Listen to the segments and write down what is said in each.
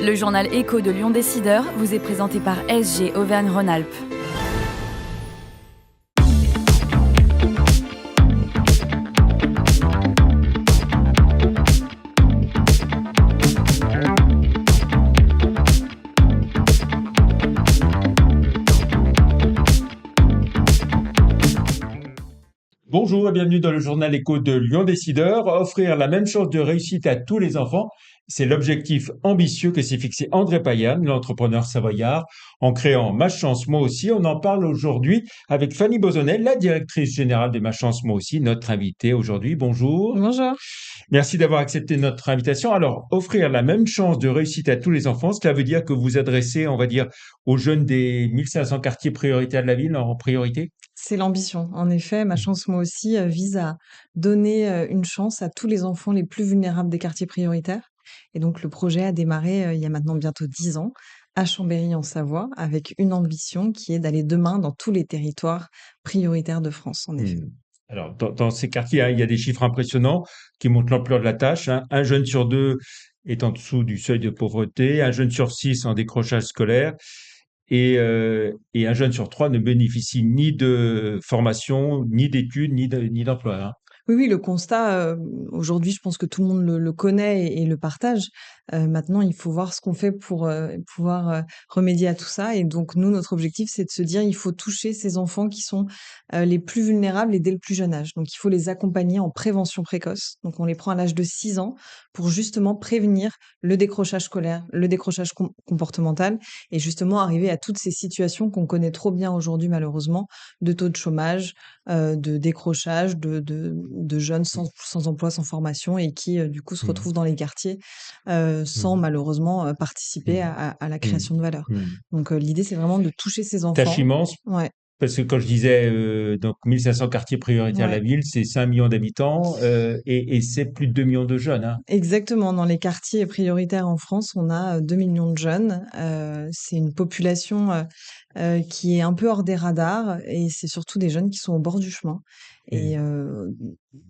Le journal Écho de Lyon Décideur vous est présenté par SG Auvergne-Rhône-Alpes. Bonjour et bienvenue dans le journal Écho de Lyon Décideur. Offrir la même chance de réussite à tous les enfants, c'est l'objectif ambitieux que s'est fixé André Payan, l'entrepreneur savoyard, en créant Ma Chance Moi Aussi. On en parle aujourd'hui avec Fanny Bozonnet, la directrice générale de Ma Chance Moi Aussi, notre invitée aujourd'hui. Bonjour. Bonjour. Merci d'avoir accepté notre invitation. Alors, offrir la même chance de réussite à tous les enfants, cela veut dire que vous adressez, on va dire, aux jeunes des 1500 quartiers prioritaires de la ville en priorité? C'est l'ambition. En effet, Ma Chance Moi Aussi vise à donner une chance à tous les enfants les plus vulnérables des quartiers prioritaires. Et donc, le projet a démarré il y a maintenant bientôt 10 ans à Chambéry en Savoie, avec une ambition qui est d'aller demain dans tous les territoires prioritaires de France, en effet. Hmm. Alors, dans ces quartiers, hein, il y a des chiffres impressionnants qui montrent l'ampleur de la tâche, hein. Un jeune sur deux est en dessous du seuil de pauvreté, un jeune sur six en décrochage scolaire et un jeune sur trois ne bénéficie ni de formation, ni d'études, ni d'emploi, hein. Oui, oui, le constat, aujourd'hui, je pense que tout le monde le connaît et le partage. Maintenant, il faut voir ce qu'on fait pour, pouvoir, remédier à tout ça et donc nous, notre objectif, c'est de se dire: «Il faut toucher ces enfants qui sont, les plus vulnérables et dès le plus jeune âge». Donc il faut les accompagner en prévention précoce. Donc on les prend à l'âge de 6 ans pour justement prévenir le décrochage scolaire, le décrochage comportemental et justement arriver à toutes ces situations qu'on connaît trop bien aujourd'hui malheureusement, de taux de chômage, de décrochage, de jeunes sans emploi, sans formation et qui, du coup, se Hmm. retrouvent dans les quartiers, sans Hmm. malheureusement, participer Hmm. à la Hmm. création de valeur. Hmm. Donc, l'idée, c'est vraiment de toucher ces Tâche enfants. immense. Ouais, Parce que quand je disais donc 1500 quartiers prioritaires de la ouais. ville, c'est 5 millions d'habitants et c'est plus de 2 millions de jeunes, hein. Exactement, dans les quartiers prioritaires en France, on a, 2 millions de jeunes. C'est une population, qui est un peu hors des radars et c'est surtout des jeunes qui sont au bord du chemin et Mm.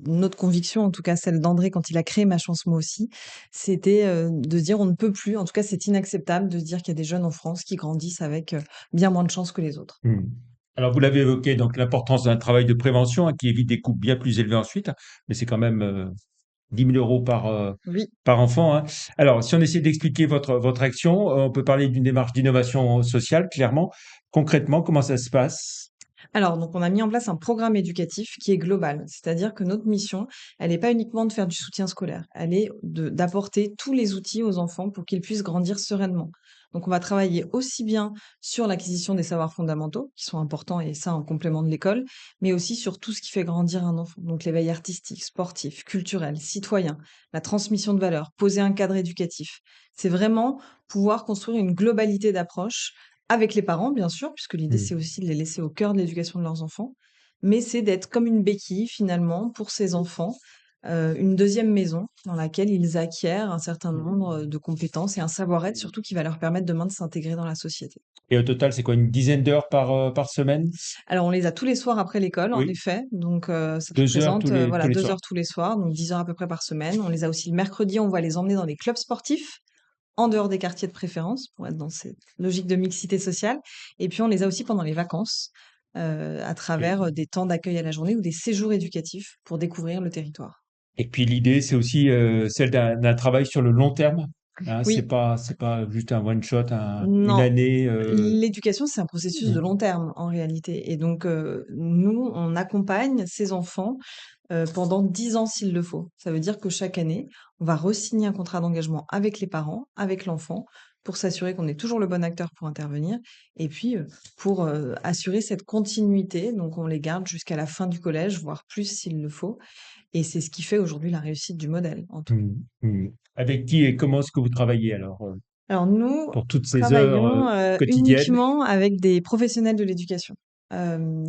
notre conviction, en tout cas celle d'André quand il a créé Ma Chance Moi Aussi, c'était, de se dire: «On ne peut plus», en tout cas c'est inacceptable de se dire qu'il y a des jeunes en France qui grandissent avec, bien moins de chance que les autres. Mm. Alors vous l'avez évoqué, donc l'importance d'un travail de prévention hein, qui évite des coûts bien plus élevés ensuite, mais c'est quand même 10 000 euros Oui. par enfant, hein. Alors si on essaie d'expliquer votre action, on peut parler d'une démarche d'innovation sociale, clairement. Concrètement, comment ça se passe? Alors, donc, on a mis en place un programme éducatif qui est global. C'est-à-dire que notre mission, elle n'est pas uniquement de faire du soutien scolaire. Elle est d'apporter tous les outils aux enfants pour qu'ils puissent grandir sereinement. Donc, on va travailler aussi bien sur l'acquisition des savoirs fondamentaux, qui sont importants et ça en complément de l'école, mais aussi sur tout ce qui fait grandir un enfant. Donc, l'éveil artistique, sportif, culturel, citoyen, la transmission de valeurs, poser un cadre éducatif. C'est vraiment pouvoir construire une globalité d'approche avec les parents, bien sûr, puisque l'idée, c'est Mm. aussi de les laisser au cœur de l'éducation de leurs enfants, mais c'est d'être comme une béquille, finalement, pour ces enfants, une deuxième maison dans laquelle ils acquièrent un certain nombre, de compétences et un savoir-être, surtout qui va leur permettre demain de s'intégrer dans la société. Et au total, c'est quoi, une dizaine d'heures par semaine? Alors, on les a tous les soirs après l'école, en Oui, effet, donc ça deux heures représente, tous voilà, les 2 soirs. heures tous les soirs, donc 10 heures à peu près par semaine. On les a aussi le mercredi, on va les emmener dans des clubs sportifs, en dehors des quartiers de préférence, pour être dans cette logique de mixité sociale. Et puis on les a aussi pendant les vacances, à travers, des temps d'accueil à la journée ou des séjours éducatifs pour découvrir le territoire. Et puis l'idée, c'est aussi celle d'un travail sur le long terme, hein. Oui, C'est pas juste un one shot, une non, année. l'éducation, c'est un processus de Mm, long terme en réalité et donc nous, on accompagne ces enfants, pendant 10 ans s'il le faut. Ça veut dire que chaque année, on va re-signer un contrat d'engagement avec les parents, avec l'enfant, pour s'assurer qu'on est toujours le bon acteur pour intervenir et puis, pour, assurer cette continuité. Donc on les garde jusqu'à la fin du collège, voire plus s'il le faut et c'est ce qui fait aujourd'hui la réussite du modèle, en tout cas. mm, mm. Avec qui et comment est-ce que vous travaillez alors Alors nous, pour toutes ces heures travaillons, quotidiennes? uniquement avec des professionnels de l'éducation,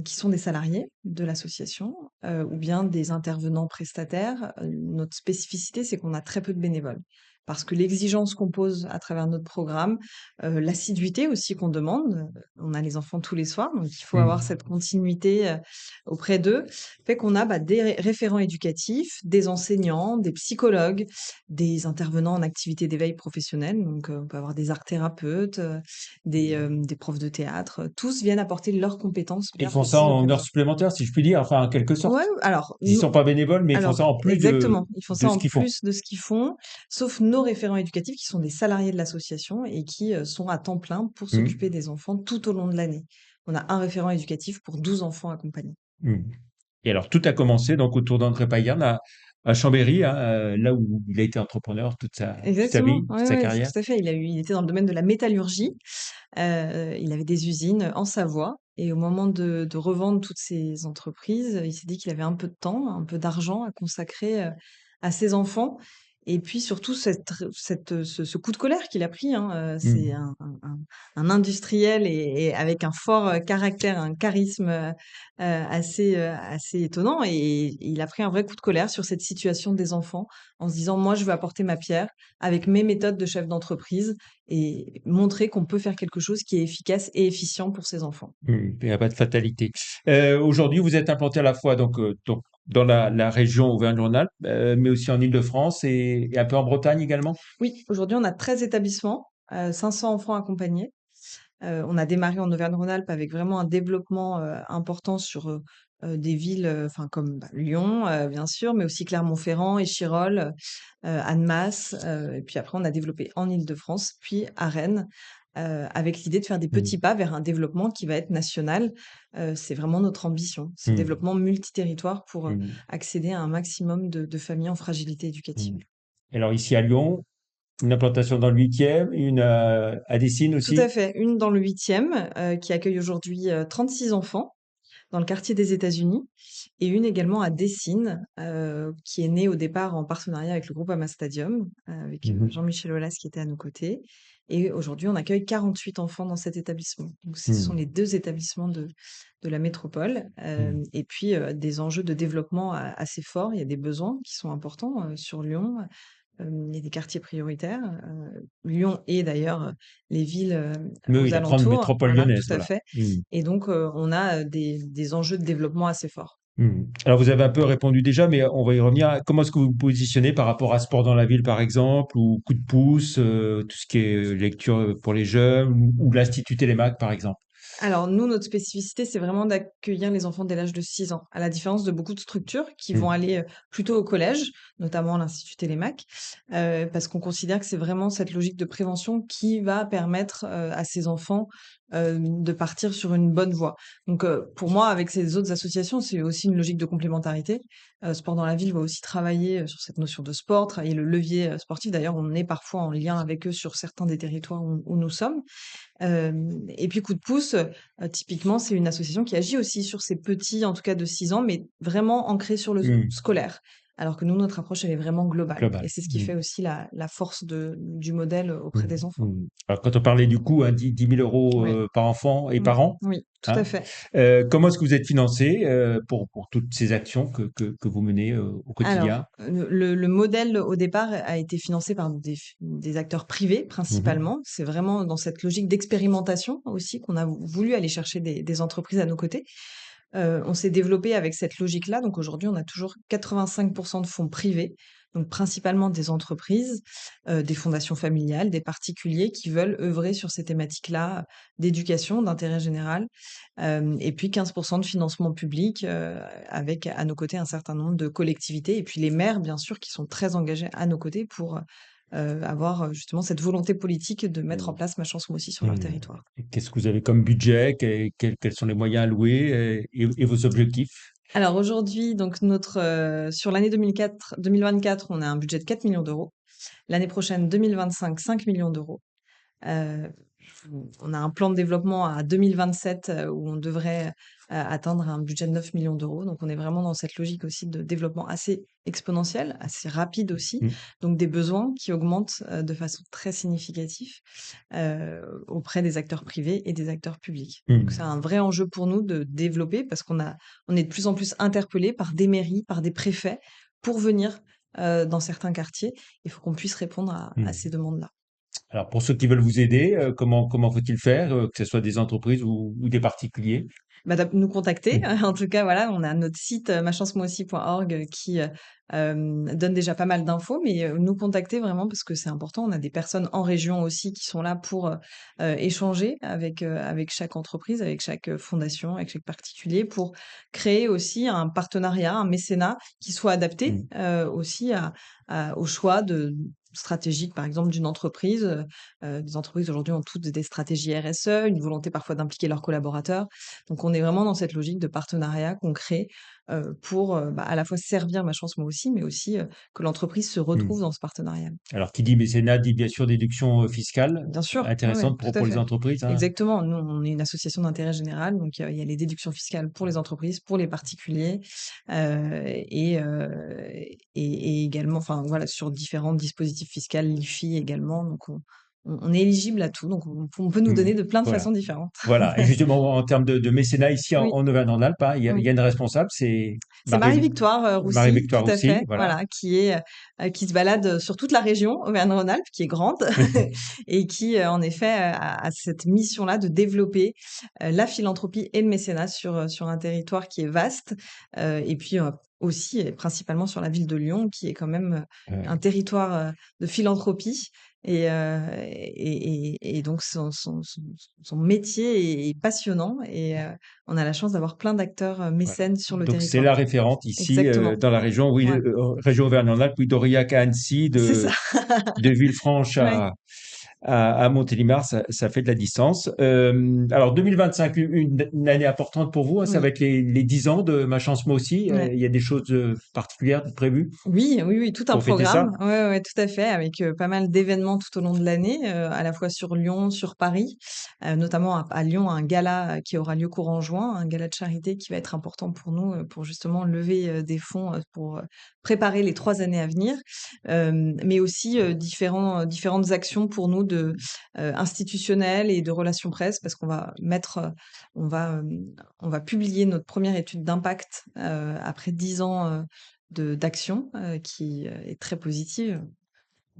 qui sont des salariés de l'association, ou bien des intervenants prestataires. Notre spécificité, c'est qu'on a très peu de bénévoles. parce que l'exigence qu'on pose à travers notre programme, l'assiduité aussi qu'on demande, on a les enfants tous les soirs, donc il faut avoir Mmh. cette continuité, auprès d'eux, fait qu'on a, des référents éducatifs, des enseignants, des psychologues, des intervenants en activité d'éveil professionnel, donc on peut avoir des art thérapeutes, des profs de théâtre, tous viennent apporter leurs compétences Ils bien font ça précises en auprès des heures enfants. supplémentaires, si je puis dire, enfin, en quelque sorte. Ouais, alors Ils nous sont pas bénévoles, mais ils font alors ça en plus exactement, ils font de ça ce en qu'ils font. plus de ce qu'ils font, sauf nos référents éducatifs qui sont des salariés de l'association et qui, sont à temps plein pour Mmh. s'occuper des enfants tout au long de l'année. On a un référent éducatif pour 12 enfants accompagnés. Mmh. Et alors, tout a commencé donc autour d'André Paillard à Chambéry, hein, là où il a été entrepreneur toute sa Exactement, vie, toute ouais, sa ouais, carrière. tout à fait. Il était dans le domaine de la métallurgie, il avait des usines en Savoie et au moment de revendre toutes ces entreprises, il s'est dit qu'il avait un peu de temps, un peu d'argent à consacrer, à ses enfants et puis surtout ce coup de colère qu'il a pris, hein, c'est Mmh. un industriel et avec un fort, caractère, un charisme, assez étonnant et il a pris un vrai coup de colère sur cette situation des enfants en se disant: «Moi, je veux apporter ma pierre avec mes méthodes de chef d'entreprise et montrer qu'on peut faire quelque chose qui est efficace et efficient pour ses enfants». Mmh. Il n'y a pas de fatalité. Aujourd'hui, vous êtes implanté à la fois donc dans la région Auvergne-Rhône-Alpes, mais aussi en Île-de-France et un peu en Bretagne également? Oui, aujourd'hui, on a 13 établissements, 500 enfants accompagnés. On a démarré en Auvergne-Rhône-Alpes avec vraiment un développement, important sur, des villes, enfin comme, Lyon, bien sûr, mais aussi Clermont-Ferrand, Échirolles, Annemasse, et puis après on a développé en Île-de-France, puis à Rennes, avec l'idée de faire des Mmh. petits pas vers un développement qui va être national. C'est vraiment notre ambition, ce Mmh. développement multiterritoire pour, Mmh. accéder à un maximum de familles en fragilité Mmh. éducative. Et alors ici à Lyon, une implantation dans le 8e, une à Dessines Tout à aussi? fait, une dans le 8e, qui accueille aujourd'hui, 36 enfants dans le quartier des États-Unis et une également à Dessines, qui est née au départ en partenariat avec le groupe Ama Stadium, avec, Mmh. Jean-Michel Aulas qui était à nos côtés et aujourd'hui on accueille 48 enfants dans cet établissement. Donc ce sont Mmh. les 2 établissements de la métropole, Mmh. et puis, des enjeux de développement assez forts. Il y a des besoins qui sont importants, sur Lyon. Il y a des quartiers prioritaires, Lyon et d'ailleurs, les villes, Oui, oui, aux la grande alentours. métropole Voilà, lyonnaise, tout à voilà. fait Mmh. et donc on a, des enjeux de développement assez forts. Mmh. Alors vous avez un peu répondu déjà, mais on va y revenir. Comment est-ce que vous vous positionnez par rapport à Sport dans la ville, par exemple, ou Coup de pouce, tout ce qui est lecture pour les jeunes, ou l'Institut Télémac, par exemple? Alors nous, notre spécificité, c'est vraiment d'accueillir les enfants dès l'âge de 6 ans, à la différence de beaucoup de structures qui vont Mmh. aller, plutôt au collège, notamment l'Institut Télémac, parce qu'on considère que c'est vraiment cette logique de prévention qui va permettre, à ces enfants, de partir sur une bonne voie. Donc, pour moi, avec ces autres associations, c'est aussi une logique de complémentarité. Sport dans la ville va aussi travailler, sur cette notion de sport, travailler le levier, sportif. D'ailleurs, on est parfois en lien avec eux sur certains des territoires où nous sommes. Et puis Coup de pouce, typiquement, c'est une association qui agit aussi sur ces petits, en tout cas de 6 ans, mais vraiment ancrés sur le Mmh. scolaire. Alors que nous, notre approche, elle est vraiment globale et Global. c'est ce qui Mmh. fait aussi la force du modèle Mmh. auprès des enfants. Mmh. Alors quand on parlait du coût, hein, 10 000 € Oui, par enfant et oui, par an, oui, tout à hein? fait. Comment est-ce que vous êtes financé pour toutes ces actions que vous menez au quotidien? Alors, le modèle au départ a été financé par des acteurs privés Mmh. principalement. C'est vraiment dans cette logique d'expérimentation aussi qu'on a voulu aller chercher des entreprises à nos côtés. On s'est développé avec cette logique-là, donc aujourd'hui, on a toujours 85 de fonds privés, donc principalement des entreprises, des fondations familiales, des particuliers qui veulent œuvrer sur ces thématiques-là d'éducation, d'intérêt général, et puis 15 de financement public, avec à nos côtés un certain nombre de collectivités et puis les maires, bien sûr, qui sont très engagés à nos côtés pour, avoir, justement cette volonté politique de mettre en Mmh. place Ma chance moi aussi sur leur Mmh. territoire. Et qu'est-ce que vous avez comme budget? Quels sont les moyens alloués et vos objectifs? Alors aujourd'hui, donc sur l'année 2024, on a un budget de 4 millions d'euros. L'année prochaine, 2025, 5 millions d'euros. Heu, on a un plan de développement à 2027, où on devrait, atteindre un budget de 9 millions d'euros. Donc on est vraiment dans cette logique aussi de développement assez exponentiel, assez rapide aussi, Mmh. donc des besoins qui augmentent, de façon très significative, auprès des acteurs privés et des acteurs publics. Donc c'est Mmh. un vrai enjeu pour nous de développer parce on est de plus en plus interpellés par des mairies, par des préfets pour venir dans certains quartiers. Il faut qu'on puisse répondre à ces demandes-là. Alors, pour ceux qui veulent vous aider, comment faut-il faire, que ce soit des entreprises ou des particuliers? Bah, nous contacter. Mmh. En tout cas, voilà, on a notre site, machancemoiaussi.org qui, donne déjà pas mal d'infos, mais, nous contacter vraiment parce que c'est important. On a des personnes en région aussi qui sont là pour, échanger avec chaque entreprise, avec chaque, fondation, avec chaque particulier pour créer aussi un partenariat, un mécénat qui soit adapté, Mmh. aussi au choix stratégique, par exemple, d'une entreprise. Des entreprises aujourd'hui ont toutes des stratégies RSE, une volonté parfois d'impliquer leurs collaborateurs. Donc on est vraiment dans cette logique de partenariat qu'on crée, pour, à la fois servir Ma Chance Moi Aussi, mais aussi, que l'entreprise se Mmh. retrouve dans ce partenariat. Alors, qui dit mécénat dit bien sûr déduction, fiscale, Bien sûr, ouais, ouais, intéressante tout à pour les fait. entreprises, hein? Exactement. Nous, on est une association d'intérêt général, donc il y a les déductions fiscales pour les entreprises, pour les particuliers, et également, enfin voilà, sur différents dispositifs fiscaux, l'IFI également. Donc on est éligible à tout, donc on peut nous Mmh. donner de plein de Voilà. façons différentes. Voilà, et justement en termes de mécénat ici Oui, en Auvergne-Rhône-Alpes, hein, il y oui. a une responsable, c'est C'est Marie-Victoire, Roussy, tout Marie-Victoire à Roussy, fait, voilà. voilà, qui se balade sur toute la région Auvergne-Rhône-Alpes, qui est grande et qui, en effet, a cette mission-là de développer, la philanthropie et le mécénat sur un territoire qui est vaste, et puis, aussi et principalement sur la ville de Lyon, qui est quand même, un Ouais, territoire, de philanthropie et donc son métier est passionnant et on a la chance d'avoir plein d'acteurs, voilà. mécènes sur le Donc c'est territoire. la référente ici, Exactement, dans la région, oui, ouais, région Auvergne-Rhône-Alpes, oui, d'Aurillac à Annecy, c'est ça. de Villefranche Ouais, à Montélimar, ça fait de la distance. Alors 2025, une année importante pour vous, hein, ça va oui, être les 10 ans de Ma Chance Moi Aussi. ouais. Il y a des choses particulières prévues Oui, oui, oui, tout un pour fêter ça? programme. Ouais, ouais, tout à fait, avec, pas mal d'événements tout au long de l'année, à la fois sur Lyon, sur Paris, notamment à Lyon, un gala, qui aura lieu courant juin, un gala de charité qui va être important pour nous, pour justement lever, des fonds, pour, préparer les 3 années à venir. Mais aussi, différentes actions pour nous institutionnelles et de relations presse parce qu'on va mettre, on va, on va publier notre première étude d'impact, après 10 ans, d'action, qui, est très positive.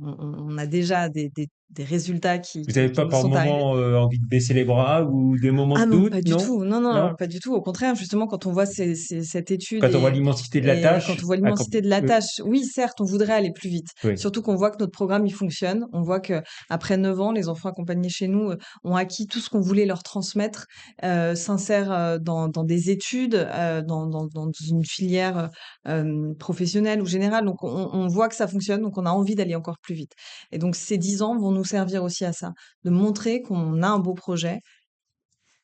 On a déjà des résultats qui Vous qui n'avez qui pas nous par sont arrivés. moment envie de baisser les bras ou des moments Ah de non, doute, pas du non? tout. Non, non, Non? pas du tout. Au contraire, justement, quand on voit cette étude Quand on voit l'immensité de la et quand tâche, on voit l'immensité de la tâche, oui, certes, on voudrait aller plus vite. oui, Surtout qu'on voit que notre programme, il fonctionne. On voit que après 9 ans, les enfants accompagnés chez nous, ont acquis tout ce qu'on voulait leur transmettre, s'insèrent, dans des études, dans une filière, professionnelle ou générale. Donc on voit que ça fonctionne, donc on a envie d'aller encore plus vite. Et donc ces 10 ans vont nous servir aussi à ça, de montrer qu'on a un beau projet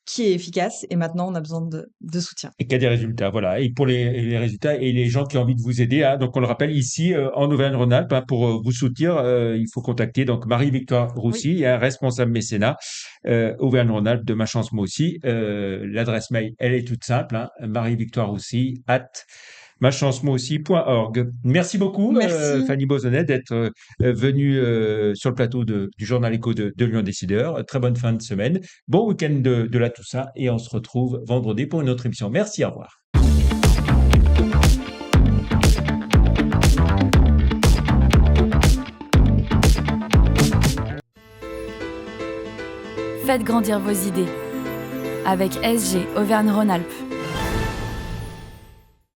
qui est efficace et maintenant on a besoin de soutien. et qu'il y a des résultats, voilà. Et pour les résultats et les gens qui ont envie de vous aider, hein, donc on le rappelle ici en Auvergne-Rhône-Alpes, hein, pour vous soutenir, il faut contacter donc Marie-Victoire Oui, Roussy, un responsable mécénat Auvergne-Rhône-Alpes de Ma Chance Moi Aussi. L'adresse mail, elle est toute simple, hein, Marie-Victoire Roussy @machancemoiaussi.org. Merci beaucoup, merci. Fanny Bozonnet, d'être venue sur le plateau du journal Écho de Lyon Décideur. Très bonne fin de semaine. Bon week-end de la Toussaint et on se retrouve vendredi pour une autre émission. Merci, au revoir. Faites grandir vos idées avec SG Auvergne-Rhône-Alpes.